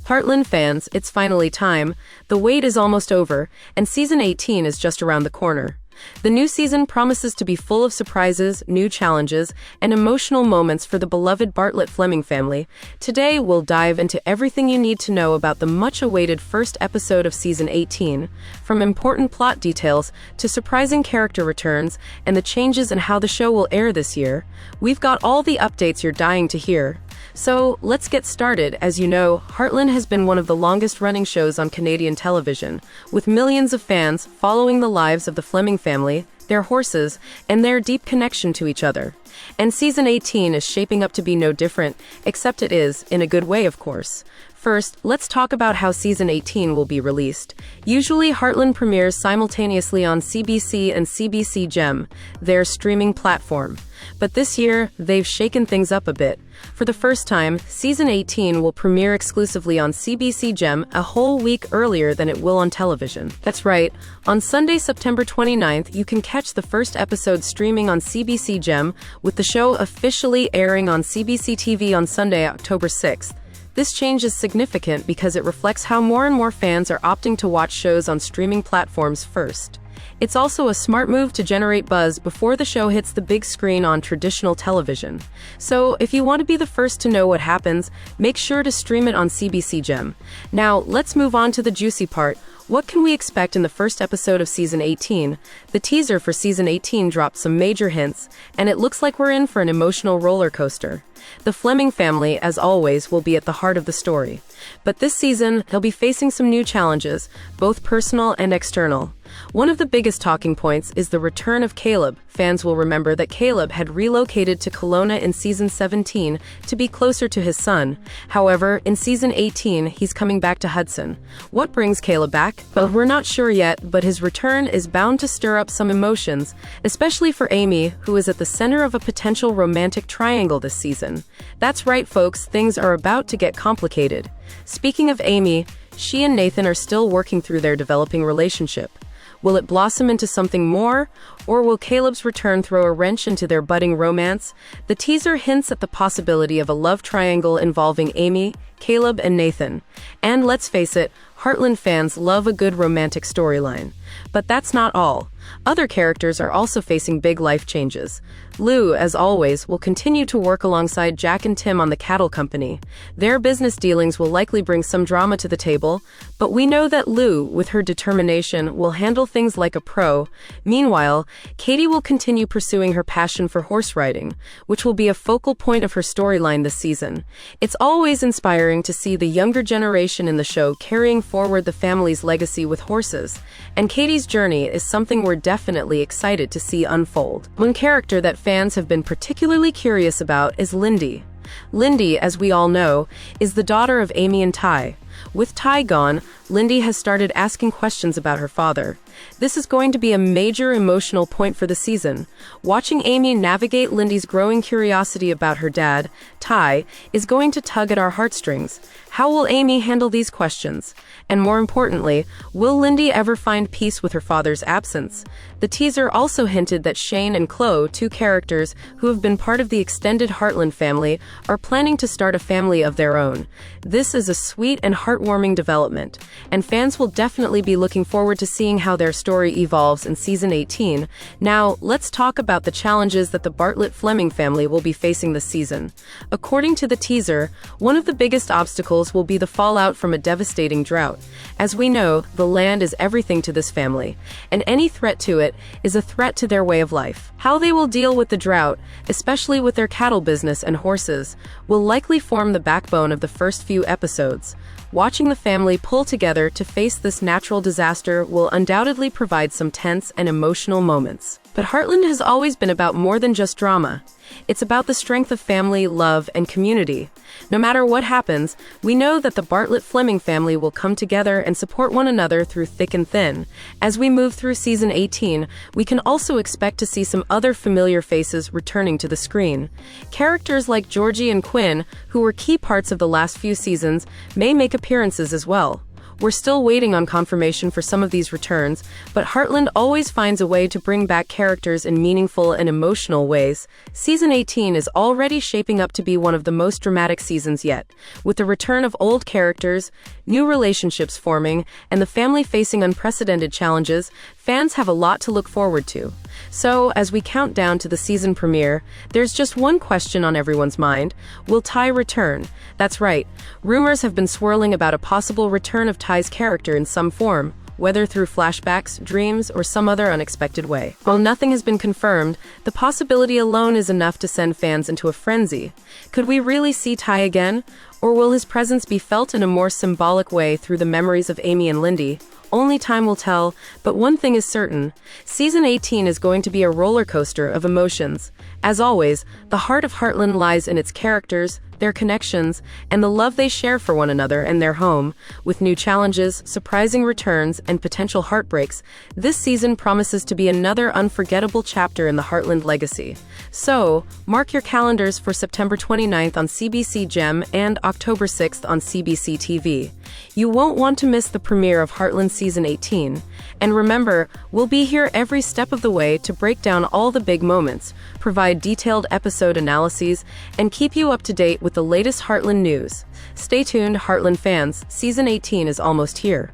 Heartland fans, it's finally time. The wait is almost over, and season 18 is just around the corner. The new season promises to be full of surprises, new challenges, and emotional moments for the beloved Bartlett Fleming family. Today, we'll dive into everything you need to know about the much-awaited first episode of season 18, from important plot details to surprising character returns and the changes in how the show will air this year. We've got all the updates you're dying to hear. So, let's get started. As you know, Heartland has been one of the longest-running shows on Canadian television, with millions of fans following the lives of the Fleming family, their horses, and their deep connection to each other. And season 18 is shaping up to be no different, except it is, in a good way, of course. First, let's talk about how season 18 will be released. Usually, Heartland premieres simultaneously on CBC and CBC Gem, their streaming platform. But this year, they've shaken things up a bit. For the first time, season 18 will premiere exclusively on CBC Gem a whole week earlier than it will on television. That's right, on Sunday, September 29th, you can catch the first episode streaming on CBC Gem, with the show officially airing on CBC TV on Sunday, October 6th. This change is significant because it reflects how more and more fans are opting to watch shows on streaming platforms first. It's also a smart move to generate buzz before the show hits the big screen on traditional television. So, if you want to be the first to know what happens, make sure to stream it on CBC Gem. Now, let's move on to the juicy part. What can we expect in the first episode of season 18? The teaser for season 18 dropped some major hints, and it looks like we're in for an emotional roller coaster. The Fleming family, as always, will be at the heart of the story. But this season, they'll be facing some new challenges, both personal and external. One of the biggest talking points is the return of Caleb. Fans will remember that Caleb had relocated to Kelowna in season 17 to be closer to his son. However, in season 18, he's coming back to Hudson. What brings Caleb back? Well, we're not sure yet, but his return is bound to stir up some emotions, especially for Amy, who is at the center of a potential romantic triangle this season. That's right, folks, things are about to get complicated. Speaking of Amy, she and Nathan are still working through their developing relationship. Will it blossom into something more, or will Caleb's return throw a wrench into their budding romance? The teaser hints at the possibility of a love triangle involving Amy, Caleb, and Nathan. And let's face it, Heartland fans love a good romantic storyline. But that's not all. Other characters are also facing big life changes. Lou, as always, will continue to work alongside Jack and Tim on the cattle company. Their business dealings will likely bring some drama to the table, but we know that Lou, with her determination, will handle things like a pro. Meanwhile, Katie will continue pursuing her passion for horse riding, which will be a focal point of her storyline this season. It's always inspiring to see the younger generation in the show carrying forward the family's legacy with horses, and Katie's journey is something we're definitely excited to see unfold. One character that fans have been particularly curious about is Lindy. Lindy, as we all know, is the daughter of Amy and Ty. With Ty gone, Lindy has started asking questions about her father. This is going to be a major emotional point for the season. Watching Amy navigate Lindy's growing curiosity about her dad, Ty, is going to tug at our heartstrings. How will Amy handle these questions? And more importantly, will Lindy ever find peace with her father's absence? The teaser also hinted that Shane and Chloe, two characters who have been part of the extended Heartland family, are planning to start a family of their own. This is a sweet and heartwarming development, and fans will definitely be looking forward to seeing how their story evolves in season 18. Now, let's talk about the challenges that the Bartlett Fleming family will be facing this season. According to the teaser, one of the biggest obstacles will be the fallout from a devastating drought. As we know, the land is everything to this family, and any threat to it is a threat to their way of life. How they will deal with the drought, especially with their cattle business and horses, will likely form the backbone of the first few episodes. Watching the family pull together to face this natural disaster will undoubtedly provide some tense and emotional moments. But Heartland has always been about more than just drama. It's about the strength of family, love, and community. No matter what happens, we know that the Bartlett Fleming family will come together and support one another through thick and thin. As we move through season 18, we can also expect to see some other familiar faces returning to the screen. Characters like Georgie and Quinn, who were key parts of the last few seasons, may make appearances as well. We're still waiting on confirmation for some of these returns, but Heartland always finds a way to bring back characters in meaningful and emotional ways. Season 18 is already shaping up to be one of the most dramatic seasons yet, with the return of old characters, new relationships forming, and the family facing unprecedented challenges. Fans have a lot to look forward to. So, as we count down to the season premiere, there's just one question on everyone's mind. Will Ty return? That's right. Rumors have been swirling about a possible return of Ty's character in some form, whether through flashbacks, dreams, or some other unexpected way. While nothing has been confirmed, the possibility alone is enough to send fans into a frenzy. Could we really see Ty again? Or will his presence be felt in a more symbolic way through the memories of Amy and Lindy? Only time will tell, but one thing is certain. Season 18 is going to be a roller coaster of emotions. As always, the heart of Heartland lies in its characters, their connections, and the love they share for one another and their home. With new challenges, surprising returns, and potential heartbreaks, this season promises to be another unforgettable chapter in the Heartland legacy. So, mark your calendars for September 29th on CBC Gem and October 6th on CBC TV. You won't want to miss the premiere of Heartland Season 18. And remember, we'll be here every step of the way to break down all the big moments, provide detailed episode analyses, and keep you up to date with the latest Heartland news. Stay tuned, Heartland fans. Season 18 is almost here.